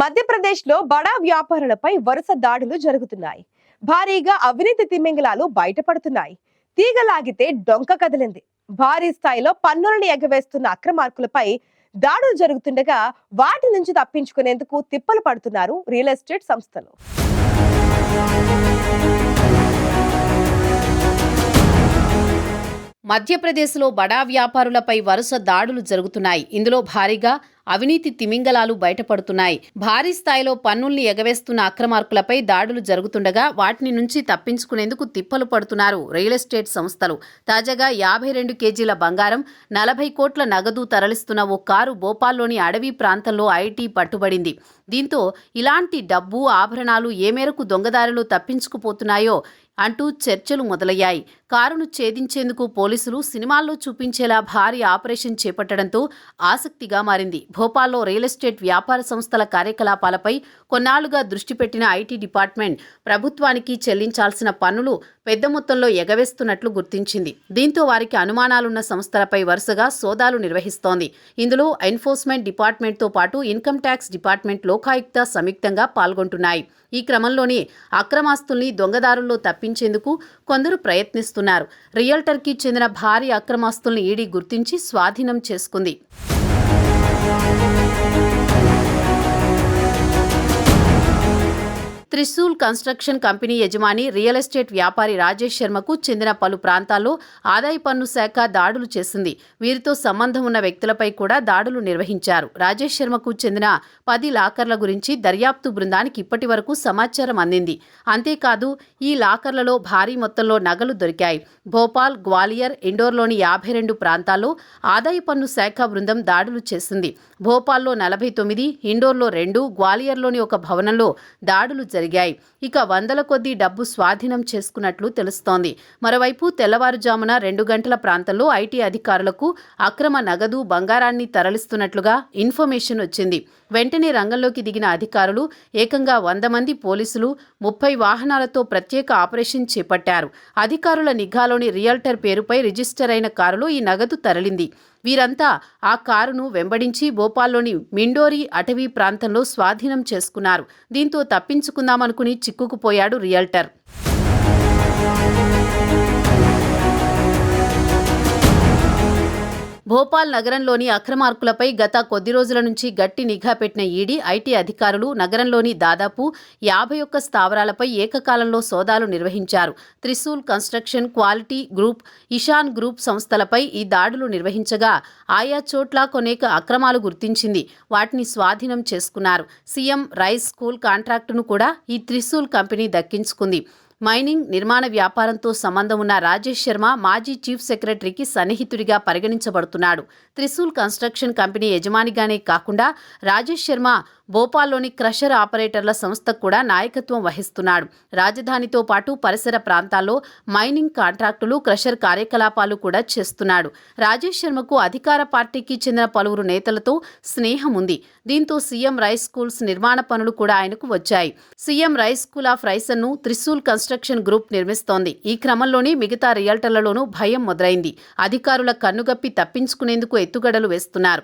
మధ్యప్రదేశ్లో బడా వ్యాపారులపై వరుస దాడులు జరుగుతున్నాయి. భారీగా అవినీతి తిమింగలాలు బయటపడుతున్నాయి. తీగలాగితే డొంక కదిలింది. భారీ స్థాయిలో పన్నులను ఎగవేస్తున్న అక్రమార్కులపై దాడులు జరుగుతుండగా వాటి నుంచి తప్పించుకునేందుకు తిప్పలు పడుతున్నారు రియల్ ఎస్టేట్ సంస్థలు. మధ్యప్రదేశ్లో బడా వ్యాపారులపై వరుస దాడులు జరుగుతున్నాయి. ఇందులో భారీగా అవినీతి తిమింగలాలు బయటపడుతున్నాయి. భారీ స్థాయిలో పన్నుల్ని ఎగవేస్తున్న అక్రమార్కులపై దాడులు జరుగుతుండగా వాటిని నుంచి తప్పించుకునేందుకు తిప్పలు పడుతున్నారు రియల్ ఎస్టేట్ సంస్థలు. తాజాగా 52 కేజీల బంగారం, 40 కోట్ల నగదు తరలిస్తున్న ఓ కారు భోపాల్లోని అడవి ప్రాంతంలో ఐటీ పట్టుబడింది. దీంతో ఇలాంటి డబ్బు, ఆభరణాలు ఏ మేరకు దొంగదారులు తప్పించుకుపోతున్నాయో అంటూ చర్చలు మొదలయ్యాయి. కారును ఛేదించేందుకు పోలీసులు సినిమాల్లో చూపించేలా భారీ ఆపరేషన్ చేపట్టడంతో ఆసక్తిగా మారింది. భోపాల్లో రియల్ ఎస్టేట్ వ్యాపార సంస్థల కార్యకలాపాలపై కొన్నాళ్లుగా దృష్టి పెట్టిన ఐటీ డిపార్ట్మెంట్ ప్రభుత్వానికి చెల్లించాల్సిన పన్నులు పెద్ద మొత్తంలో ఎగవేస్తున్నట్లు గుర్తించింది. దీంతో వారికి అనుమానాలున్న సంస్థలపై వరుసగా సోదాలు నిర్వహిస్తోంది. ఇందులో ఎన్ఫోర్స్మెంట్ డిపార్ట్మెంట్తో పాటు ఇన్కమ్ ట్యాక్స్ డిపార్ట్మెంట్, లోకాయుక్త సంయుక్తంగా పాల్గొంటున్నాయి. ఈ క్రమంలోనే అక్రమాస్తుల్ని దొంగదారుల్లో తప్పించేందుకు కొందరు ప్రయత్నిస్తున్నారు. రియల్టర్కి చెందిన భారీ అక్రమాస్తుల్ని ఈడీ గుర్తించి స్వాధీనం చేసుకుంది. త్రిశూల్ కన్స్ట్రక్షన్ కంపెనీ యజమాని రియల్ ఎస్టేట్ వ్యాపారి రాజేష్ శర్మకు చెందిన పలు ప్రాంతాల్లో ఆదాయ పన్ను శాఖ దాడులు చేసింది. వీరితో సంబంధం ఉన్న వ్యక్తులపై కూడా దాడులు నిర్వహించారు. రాజేష్ శర్మకు చెందిన 10 లాకర్ల గురించి దర్యాప్తు బృందానికి ఇప్పటి వరకు సమాచారం అందింది. అంతేకాదు ఈ లాకర్లలో భారీ మొత్తంలో నగలు దొరికాయి. భోపాల్, గ్వాలియర్, ఇండోర్లోని 52 ప్రాంతాల్లో ఆదాయ పన్ను శాఖ బృందం దాడులు చేసింది. భోపాల్లో 49, ఇండోర్లో 2, గ్వాలియర్లోని ఒక భవనంలో దాడులు జరిగాయి. ఇక వందల కొద్దీ డబ్బు స్వాధీనం చేసుకున్నట్లు తెలుస్తోంది. మరోవైపు తెల్లవారుజామున 2 గంటల ప్రాంతంలో ఐటీ అధికారులకు అక్రమ నగదు, బంగారాన్ని తరలిస్తున్నట్లుగా ఇన్ఫర్మేషన్ వచ్చింది. వెంటనే రంగంలోకి దిగిన అధికారులు ఏకంగా 100 మంది పోలీసులు, 30 వాహనాలతో ప్రత్యేక ఆపరేషన్ చేపట్టారు. అధికారుల నిఘాలోని రియల్టర్ పేరుపై రిజిస్టర్ అయిన కారులో ఈ నగదు తరలింది. వీరంతా ఆ కారును వెంబడించి భోపాల్లోని మిండోరి అటవీ ప్రాంతంలో స్వాధీనం చేసుకున్నారు. దీంతో తప్పించుకుందామనుకుని చిక్కుకుపోయాడు రియల్టర్. భోపాల్ నగరంలోని అక్రమార్కులపై గత కొద్ది రోజుల నుంచి గట్టి నిఘా పెట్టిన ఈడీ, ఐటీ అధికారులు నగరంలోని దాదాపు 51 స్థావరాలపై ఏకకాలంలో సోదాలు నిర్వహించారు. Trishul construction, quality group, Ishan group సంస్థలపై ఈ దాడులు నిర్వహించగా ఆయా చోట్ల కొనేక అక్రమాలు గుర్తించింది. వాటిని స్వాధీనం చేసుకున్నారు. సీఎం రైస్ స్కూల్ కాంట్రాక్టును కూడా ఈ త్రిశూల్ కంపెనీ దక్కించుకుంది. మైనింగ్, నిర్మాణ వ్యాపారంతో సంబంధం ఉన్న రాజేష్ శర్మ మాజీ చీఫ్ సెక్రటరీకి సన్నిహితుడిగా పరిగణించబడుతున్నాడు. త్రిశూల్ కన్స్ట్రక్షన్ కంపెనీ యజమానిగానే కాకుండా రాజేష్ శర్మ భోపాల్లోని క్రషర్ ఆపరేటర్ల సంస్థకు కూడా నాయకత్వం వహిస్తున్నాడు. రాజధానితో పాటు పరిసర ప్రాంతాల్లో మైనింగ్ కాంట్రాక్టులు, క్రషర్ కార్యకలాపాలు కూడా చేస్తున్నాడు. రాజేష్ శర్మకు అధికార పార్టీకి చెందిన పలువురు నేతలతో స్నేహం ఉంది. దీంతో సీఎం రైస్ స్కూల్స్ నిర్మాణ పనులు కూడా ఆయనకు వచ్చాయి. సీఎం రైస్ స్కూల్ ఆఫ్ రైసన్ను త్రిశూల్ కన్స్ట్రక్షన్ గ్రూప్ నిర్మిస్తోంది. ఈ క్రమంలోనే మిగతా రియల్టర్లలోనూ భయం మొదలైంది. అధికారుల కన్నుగప్పి తప్పించుకునేందుకు ఎత్తుగడలు వేస్తున్నారు.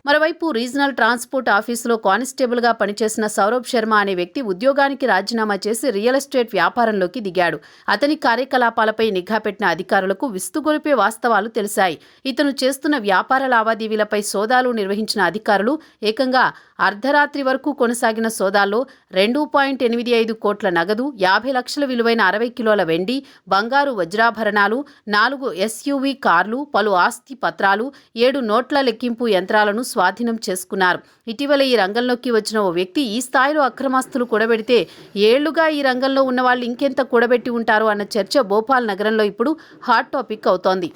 మరోవైపు రీజనల్ ట్రాన్స్పోర్ట్ ఆఫీసులో కానిస్టేబుల్గా పనిచేసిన సౌరభ్ శర్మ అనే వ్యక్తి ఉద్యోగానికి రాజీనామా చేసి రియల్ ఎస్టేట్ వ్యాపారంలోకి దిగాడు. అతని కార్యకలాపాలపై నిఘా పెట్టిన అధికారులకు విస్తుగొలిపే వాస్తవాలు తెలిసాయి. ఇతను చేస్తున్న వ్యాపార లావాదేవీలపై సోదాలు నిర్వహించిన అధికారులు ఏకంగా అర్ధరాత్రి వరకు కొనసాగిన సోదాల్లో 2.85 కోట్ల నగదు, 50 లక్షల విలువైన 60 కిలోల వెండి, బంగారు వజ్రాభరణాలు, 4 SUV కార్లు, పలు ఆస్తి పత్రాలు, 7 నోట్ల లెక్కింపు యంత్రాలను స్వాధీనం చేసుకున్నారు. ఇటీవల ఈ రంగంలోకి వచ్చిన ఓ వ్యక్తి ఈ స్థాయిలో అక్రమాస్తులు కూడబెడితే ఏళ్లుగా ఈ రంగంలో ఉన్న వాళ్ళు ఇంకెంత కూడబెట్టి ఉంటారు అన్న చర్చ భోపాల్ నగరంలో ఇప్పుడు హాట్ టాపిక్ అవుతోంది.